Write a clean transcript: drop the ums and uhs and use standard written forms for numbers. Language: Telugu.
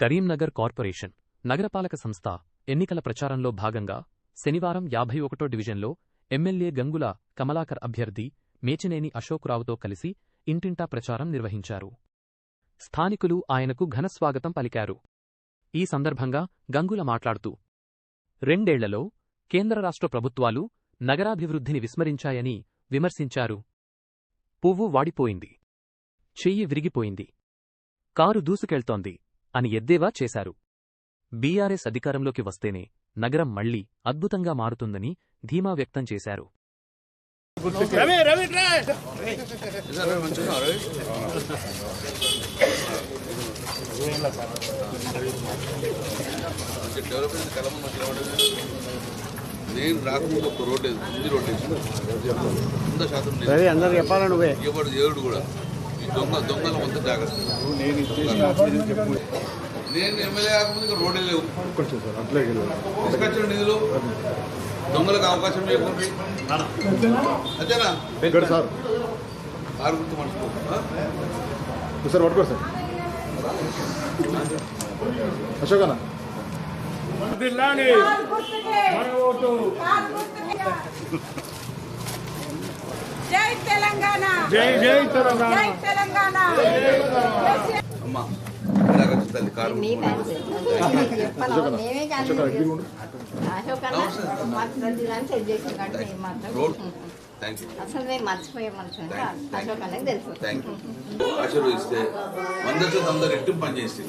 కరీంనగర్ కార్పొరేషన్ నగరపాలక సంస్థ ఎన్నికల ప్రచారంలో భాగంగా శనివారం 51వ డివిజన్లో ఎమ్మెల్యే గంగుల కమలాకర్ అభ్యర్థి మేచినేని అశోక్రావుతో కలిసి ఇంటింటా ప్రచారం నిర్వహించారు. స్థానికులు ఆయనకు ఘనస్వాగతం పలికారు. ఈ సందర్భంగా గంగుల మాట్లాడుతూ, 2 ఏళ్లలో కేంద్ర రాష్ట్ర ప్రభుత్వాలు నగరాభివృద్ధిని విస్మరించాయని విమర్శించారు. పువ్వు వాడిపోయింది, చెయ్యి విరిగిపోయింది, కారు దూసుకెళ్తోంది అని ఎద్దేవా చేశారు. బీఆర్ఎస్ అధికారంలోకి వస్తేనే నగరం మళ్లీ అద్భుతంగా మారుతుందని ధీమా వ్యక్తం చేశారు. నేను రాకముందు ఒక రోడ్ ఉంది, రోడ్ 100% అందరూ చెప్పాలి. నువ్వే ఎవడు దేవుడు కూడా ఈ దొంగల మొత్తం జాగ్రత్త. నేను ఎమ్మెల్యే కాకముందు ఇక్కడ రోడ్డే లేవు. తీసుకొచ్చిన నిధులు దొంగలకు అవకాశం లేకుండా అదేనా సార్. కారు గుర్తు మర్చిపో సార్. పట్టుకోండి సార్. అశోక్ అన్న జై తెలంగాణ, జై జై తెలంగాణ, జై తెలంగాణ. అమ్మా అసలు మేము మర్చిపోయే మనుషులు అశోక్ అనేది తెలుసు. ఆశీర్వదిస్తే 100% అందరూ రెట్టింపు పని చేస్తే